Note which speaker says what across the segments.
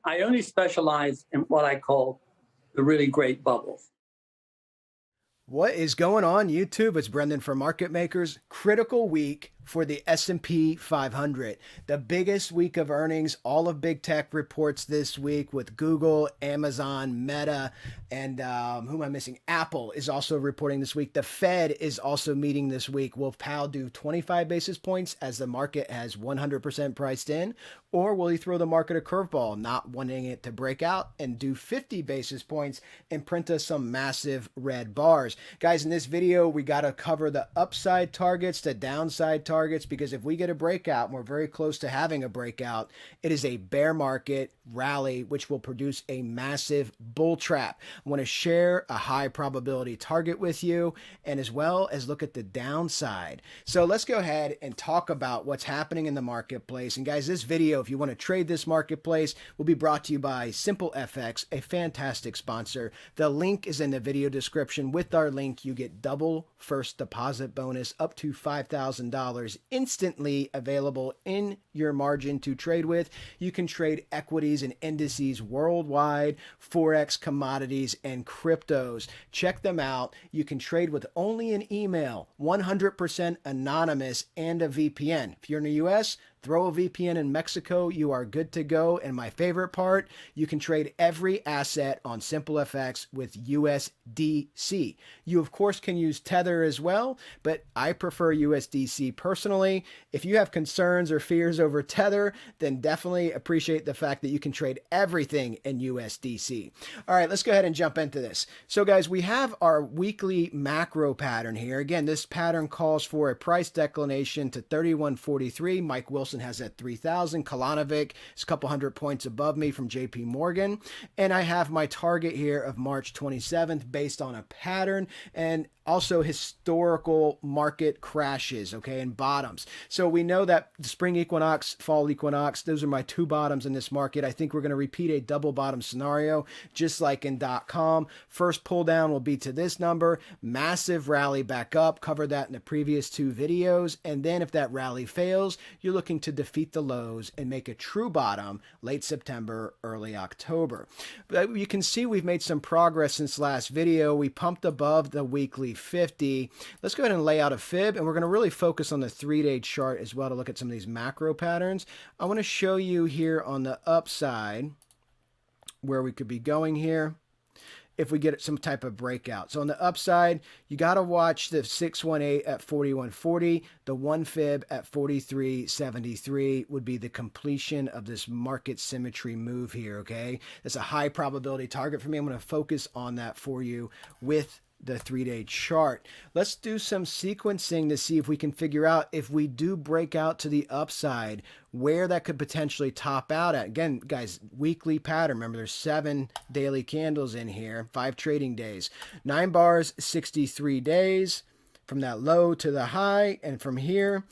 Speaker 1: I only specialize in what I call the really great bubbles.
Speaker 2: What is going on, YouTube? It's Brendan from Market Makers. Critical week for the S&P 500. The biggest week of earnings. All of big tech reports this week with Google, Amazon, Meta, and who am I missing? Apple is also reporting this week. The Fed is also meeting this week. Will Powell do 25 basis points as the market has 100% priced in? Or will he throw the market a curveball, not wanting it to break out, and do 50 basis points and print us some massive red bars? Guys, in this video, we got to cover the upside targets, the downside targets, because if we get a breakout, and we're very close to having a breakout, it is a bear market rally, which will produce a massive bull trap. I want to share a high probability target with you, and as well as look at the downside. So let's go ahead and talk about what's happening in the marketplace. And guys, this video, if you want to trade this marketplace, will be brought to you by SimpleFX, a fantastic sponsor. The link is in the video description. With our link, you get double first deposit bonus up to $5,000 instantly available in your margin to trade with. You can trade equities and indices worldwide, Forex, commodities, and cryptos. Check them out. You can trade with only an email, 100% anonymous, and a VPN. If you're in the US, throw a VPN in Mexico, you are good to go. And my favorite part, you can trade every asset on SimpleFX with USDC. You, of course, can use Tether as well, but I prefer USDC personally. If you have concerns or fears over Tether, then definitely appreciate the fact that you can trade everything in USDC. All right, let's go ahead and jump into this. So guys, we have our weekly macro pattern here. Again, this pattern calls for a price declination to 31.43. Mike Wilson has at 3,000. Kalanovic is a couple hundred points above me from JP Morgan. And I have my target here of March 27th based on a pattern and also historical market crashes, okay, and bottoms. So we know that the spring equinox, fall equinox, those are my two bottoms in this market. I think we're going to repeat a double bottom scenario, just like in .com. First pull down will be to this number, massive rally back up, covered that in the previous two videos. And then if that rally fails, you're looking to defeat the lows and make a true bottom late September, early October. But you can see we've made some progress since last video. We pumped above the weekly 50. Let's go ahead and lay out a fib, and we're going to really focus on the 3-day chart as well to look at some of these macro patterns. I want to show you here on the upside where we could be going here if we get some type of breakout. So on the upside, you got to watch the 618 at 41.40. The 1 fib at 43.73 would be the completion of this market symmetry move here, okay? That's a high probability target for me. I'm going to focus on that for you with the 3-day chart. Let's do some sequencing to see if we can figure out if we do break out to the upside, where that could potentially top out at. Again, guys, weekly pattern. Remember, there's 7 daily candles in here, 5 trading days. 9 bars, 63 days from that low to the high. And from here,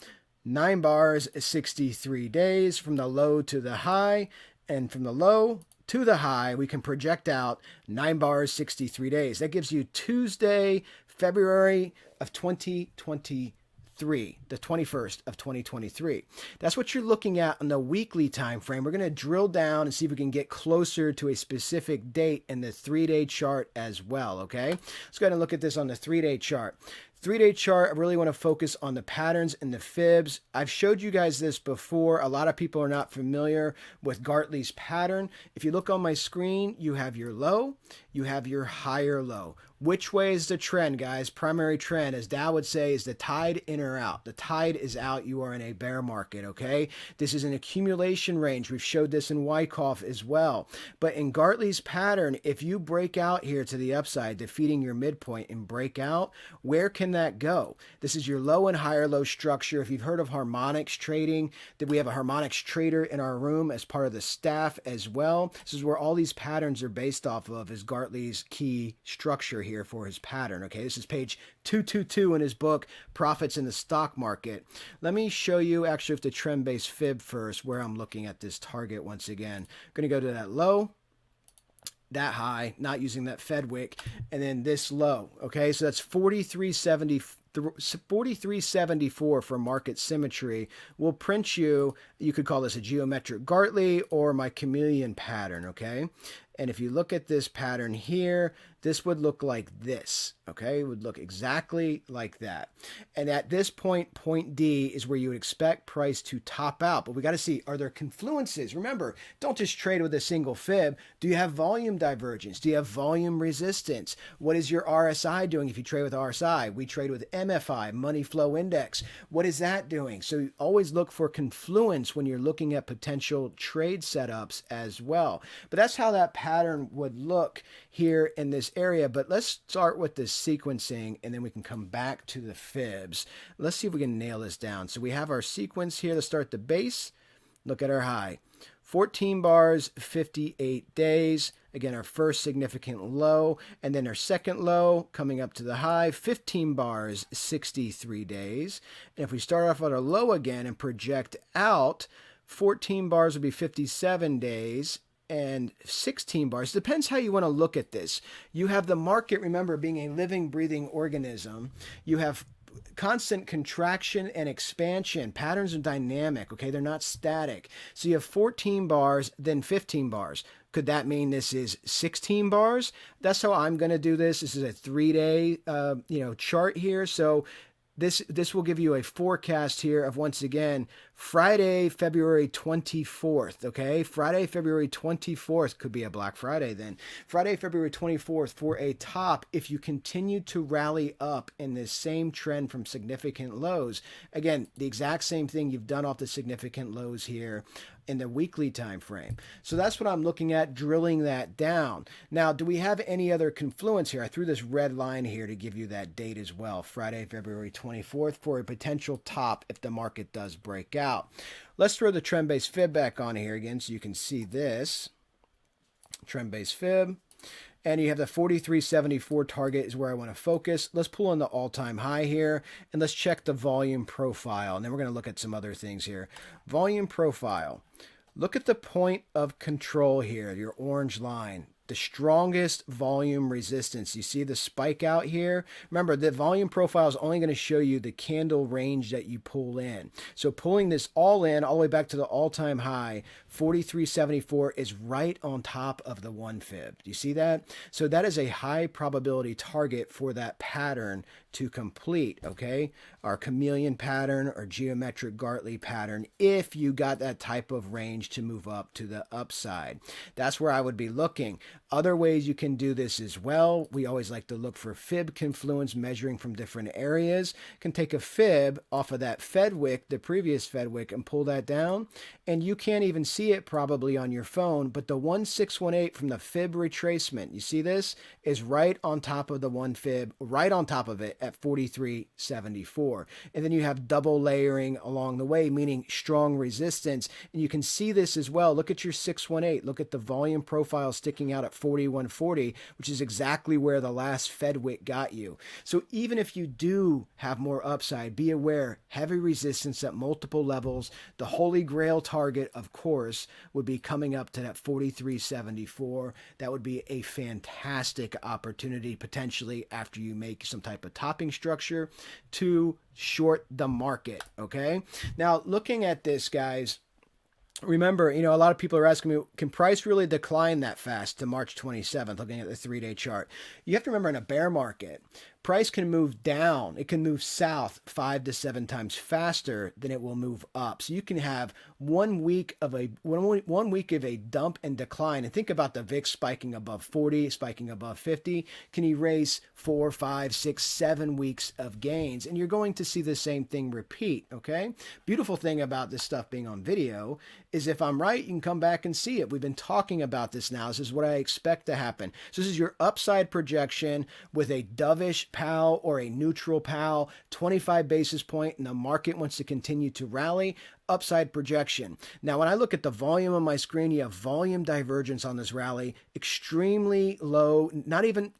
Speaker 2: 9 bars, 63 days from the low to the high. And from the low to the high, we can project out 9 bars, 63 days. That gives you Tuesday, February of 2023, the 21st of 2023. That's what you're looking at on the weekly time frame. We're going to drill down and see if we can get closer to a specific date in the 3-day chart as well, okay? Let's go ahead and look at this on the 3-day chart. 3-day chart, I really want to focus on the patterns and the fibs. I've showed you guys this before. A lot of people are not familiar with Gartley's pattern. If you look on my screen, you have your low, you have your higher low. Which way is the trend, guys? Primary trend, as Dow would say, is the tide in or out. The tide is out. You are in a bear market, okay? This is an accumulation range. We've showed this in Wyckoff as well. But in Gartley's pattern, if you break out here to the upside, defeating your midpoint and break out, where can that go? This is your low and higher low structure. If you've heard of Harmonics trading, that we have a Harmonics trader in our room as part of the staff as well. This is where all these patterns are based off of, is Gartley's key structure here for his pattern. Okay, this is page 222 in his book, Profits in the Stock Market. Let me show you actually with the trend-based fib first, where I'm looking at this target once again. I'm going to go to that low, that high, not using that Fed wick, and then this low. Okay, so that's 43.70 43.74 for market symmetry will print you could call this a geometric Gartley or my chameleon pattern, okay? And if you look at this pattern here, this would look like this, okay? It would look exactly like that. And at this point, point D is where you would expect price to top out. But we got to see, are there confluences? Remember, don't just trade with a single fib. Do you have volume divergence? Do you have volume resistance? What is your RSI doing if you trade with RSI? We trade with MFI, money flow index. What is that doing? So you always look for confluence when you're looking at potential trade setups as well. But that's how that pattern would look here in this area. But let's start with the sequencing and then we can come back to the fibs. Let's see if we can nail this down. So we have our sequence here. Let's start the base. Look at our high. 14 bars, 58 days. Again, our first significant low, and then our second low coming up to the high, 15 bars, 63 days. And if we start off at our low again and project out, 14 bars would be 57 days, and 16 bars. Depends how you want to look at this. You have the market, remember, being a living, breathing organism. You have constant contraction and expansion. Patterns are dynamic, okay? They're not static. So you have 14 bars, then 15 bars. Could that mean this is 16 bars? That's how I'm going to do this. This is a 3-day, chart here. So this will give you a forecast here of, once again, Friday, February 24th, okay? Friday, February 24th could be a Black Friday then. Friday, February 24th for a top if you continue to rally up in this same trend from significant lows. Again, the exact same thing you've done off the significant lows here in the weekly time frame. So that's what I'm looking at, drilling that down. Now, do we have any other confluence here? I threw this red line here to give you that date as well, Friday, February 24th for a potential top if the market does break out. Let's throw the trend-based fib back on here again so you can see this. Trend-based fib. And you have the 43.74 target is where I want to focus. Let's pull in the all-time high here, and let's check the volume profile. And then we're going to look at some other things here. Volume profile. Look at the point of control here, your orange line. The strongest volume resistance. You see the spike out here? Remember, the volume profile is only going to show you the candle range that you pull in. So pulling this all in, all the way back to the all-time high, 43.74 is right on top of the 1 fib. Do you see that? So that is a high probability target for that pattern to complete, okay? Our chameleon pattern or geometric Gartley pattern, if you got that type of range to move up to the upside. That's where I would be looking. Other ways you can do this as well. We always like to look for fib confluence measuring from different areas. Can take a fib off of that Fed wick, the previous Fed wick, and pull that down. And you can't even see it probably on your phone, but the 1618 from the fib retracement, you see this, is right on top of the 1 fib, right on top of it at 43.74. And then you have double layering along the way, meaning strong resistance. And you can see this as well. Look at your 618. Look at the volume profile sticking out at 41.40, which is exactly where the last Fed wick got you. So even if you do have more upside, be aware, heavy resistance at multiple levels. The holy grail target, of course, would be coming up to that 43.74. That would be a fantastic opportunity potentially after you make some type of topping structure to short the market, okay? Now, looking at this, guys, remember, a lot of people are asking me, can price really decline that fast to March 27th, looking at the 3-day chart? You have to remember, in a bear market, price can move down. It can move south 5 to 7 times faster than it will move up. So you can have 1 week of a dump and decline. And think about the VIX spiking above 40, spiking above 50. Can erase 4, 5, 6, 7 weeks of gains. And you're going to see the same thing repeat, okay? Beautiful thing about this stuff being on video is if I'm right, you can come back and see it. We've been talking about this now. This is what I expect to happen. So this is your upside projection with a dovish PAL or a neutral PAL, 25 basis point, and the market wants to continue to rally. Upside projection. Now, when I look at the volume on my screen, you have volume divergence on this rally, extremely low. Not even,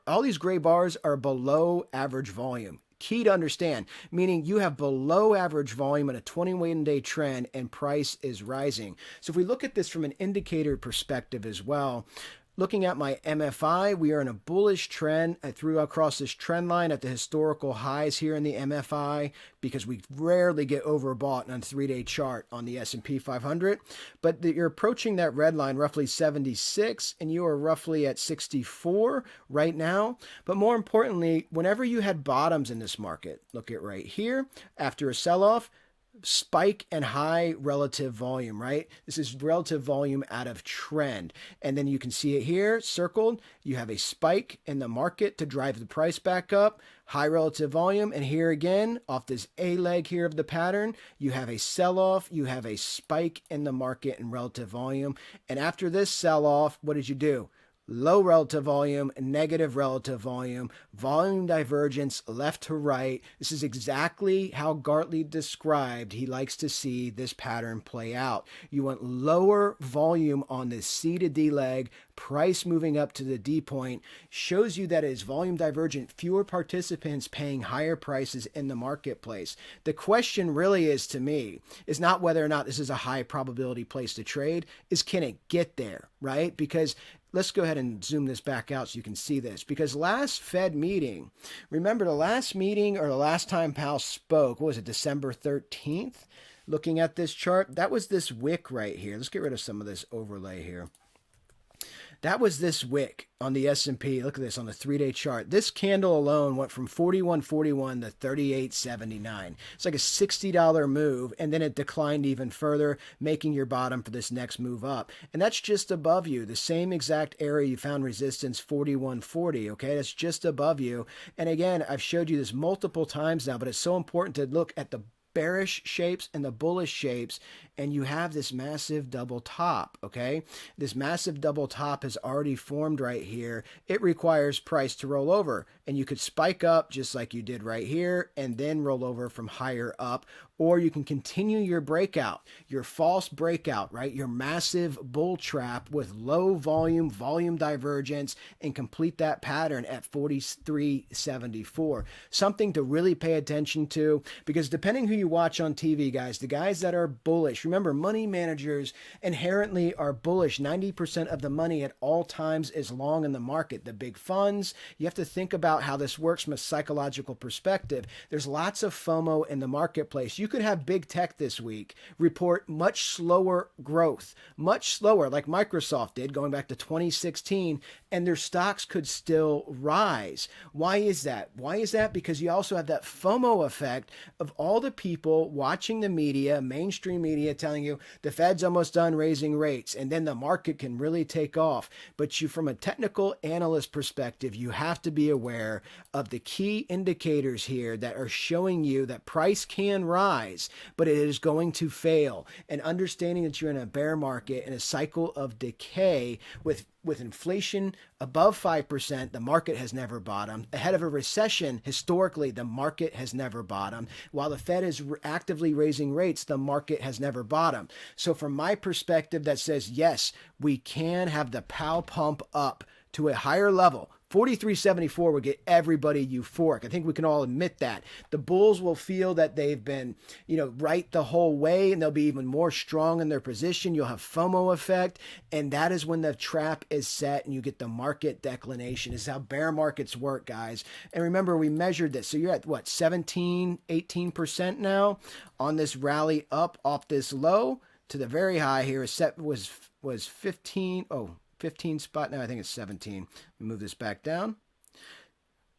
Speaker 2: all these gray bars are below average volume. Key to understand, meaning you have below average volume in a 21-day trend and price is rising. So if we look at this from an indicator perspective as well, Looking at my MFI, we are in a bullish trend. I threw across this trend line at the historical highs here in the MFI because we rarely get overbought on a 3-day chart on the S&P 500. But you're approaching that red line, roughly 76, and you are roughly at 64 right now. But more importantly, whenever you had bottoms in this market, look at right here, after a sell-off, spike and high relative volume, right? This is relative volume out of trend. And then you can see it here circled. You have a spike in the market to drive the price back up, high relative volume. And here again, off this A leg here of the pattern, you have a sell-off, you have a spike in the market and relative volume. And after this sell-off, what did you do? Low relative volume, negative relative volume, volume divergence left to right. This is exactly how Gartley described he likes to see this pattern play out. You want lower volume on this C to D leg, price moving up to the D point, shows you that it is volume divergent, fewer participants paying higher prices in the marketplace. The question really is, to me, is not whether or not this is a high probability place to trade, is can it get there, right? Because let's go ahead and zoom this back out so you can see this. Because last Fed meeting, remember the last meeting or the last time Powell spoke, what was it, December 13th? Looking at this chart, that was this wick right here. Let's get rid of some of this overlay here. That was this wick on the S&P. Look at this on the 3-day chart. This candle alone went from 41.41 to 38.79. It's like a $60 move, and then it declined even further, making your bottom for this next move up. And that's just above you, the same exact area you found resistance, 41.40, okay? That's just above you. And again, I've showed you this multiple times now, but it's so important to look at the bearish shapes and the bullish shapes, and you have this massive double top, okay? This massive double top has already formed right here. It requires price to roll over, and you could spike up just like you did right here and then roll over from higher up, or you can continue your breakout, your false breakout, right? Your massive bull trap with low volume, volume divergence, and complete that pattern at 43.74. Something to really pay attention to, because depending who you watch on TV, guys, the guys that are bullish, remember, money managers inherently are bullish. 90% of the money at all times is long in the market. The big funds, you have to think about how this works from a psychological perspective. There's lots of FOMO in the marketplace. You could have big tech this week report much slower growth, much slower, like Microsoft did going back to 2016, and their stocks could still rise. Why is that? Why is that? Because you also have that FOMO effect of all the people watching the media, mainstream media, telling you the Fed's almost done raising rates, and then the market can really take off. But you, from a technical analyst perspective, you have to be aware of the key indicators here that are showing you that price can rise, but it is going to fail. And understanding that you're in a bear market in a cycle of decay with inflation above 5%, the market has never bottomed. Ahead of a recession, historically, the market has never bottomed. While the Fed is actively raising rates, the market has never bottomed. So from my perspective, that says, yes, we can have the Powell pump up to a higher level. 43.74 would get everybody euphoric. I think we can all admit that. The bulls will feel that they've been, right the whole way, and they'll be even more strong in their position. You'll have FOMO effect, and that is when the trap is set and you get the market declination. This is how bear markets work, guys. And remember, we measured this. So you're at what, 17, 18% now on this rally up off this low to the very high here. Was 15. 15 spot. Now I think it's 17. Let me move this back down.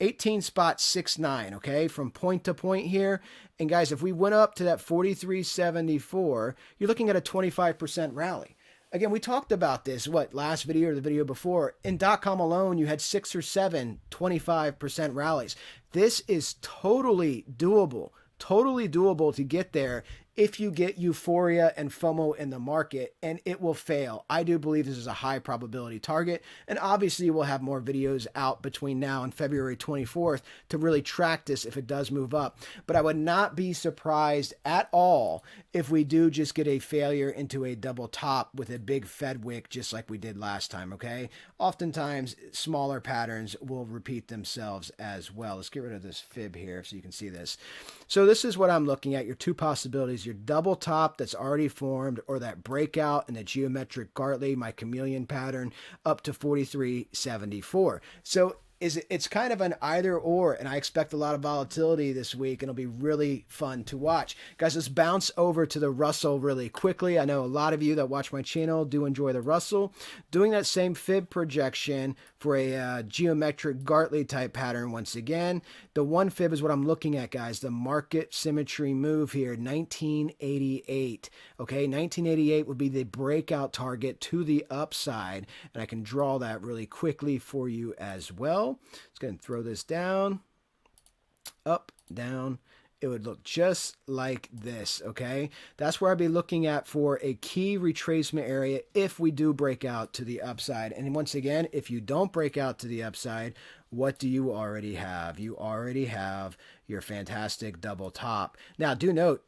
Speaker 2: 18.69, okay, from point to point here. And guys, if we went up to that 43.74, you're looking at a 25% rally. Again, we talked about this, last video or the video before. In .com alone, you had 6 or 7 25% rallies. This is totally doable to get there if you get euphoria and FOMO in the market, and it will fail. I do believe this is a high probability target, and obviously we'll have more videos out between now and February 24th to really track this if it does move up. But I would not be surprised at all if we do just get a failure into a double top with a big Fed wick just like we did last time, okay? Oftentimes, smaller patterns will repeat themselves as well. Let's get rid of this fib here so you can see this. So this is what I'm looking at, your two possibilities is your double top that's already formed, or that breakout in the geometric Gartley, my chameleon pattern, up to 43.74. So it's kind of an either or, and I expect a lot of volatility this week, and it'll be really fun to watch. Guys, let's bounce over to the Russell really quickly. I know a lot of you that watch my channel do enjoy the Russell. Doing that same fib projection for a geometric Gartley type pattern once again. The one fib is what I'm looking at, guys. The market symmetry move here, 1988. Okay, 1988 would be the breakout target to the upside, and I can draw that really quickly for you as well. Let's go ahead and throw this down, up, down. It would look just like this, okay? That's where I'd be looking at for a key retracement area if we do break out to the upside. And once again, if you don't break out to the upside, what do you already have? You already have your fantastic double top. Now, do note,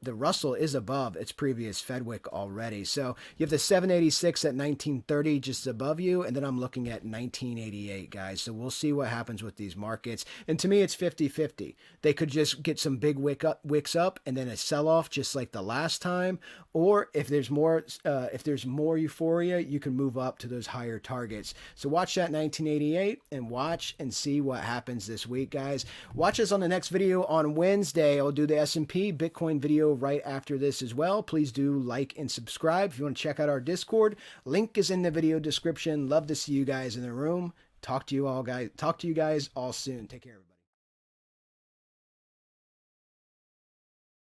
Speaker 2: the Russell is above its previous Fed wick already. So you have the 786 at 1930 just above you, and then I'm looking at 1988, guys. So we'll see what happens with these markets. And to me, it's 50-50. They could just get some big wicks up and then a sell-off just like the last time. Or if there's more euphoria, you can move up to those higher targets. So watch that 1988 and watch and see what happens this week, guys. Watch us on the next video on Wednesday. I'll do the S&P Bitcoin video right after this as well. Please do like and subscribe. If you want to check out our Discord, link is in the video description. Love to see you guys in the room. Talk to you guys all soon. Take care, everybody.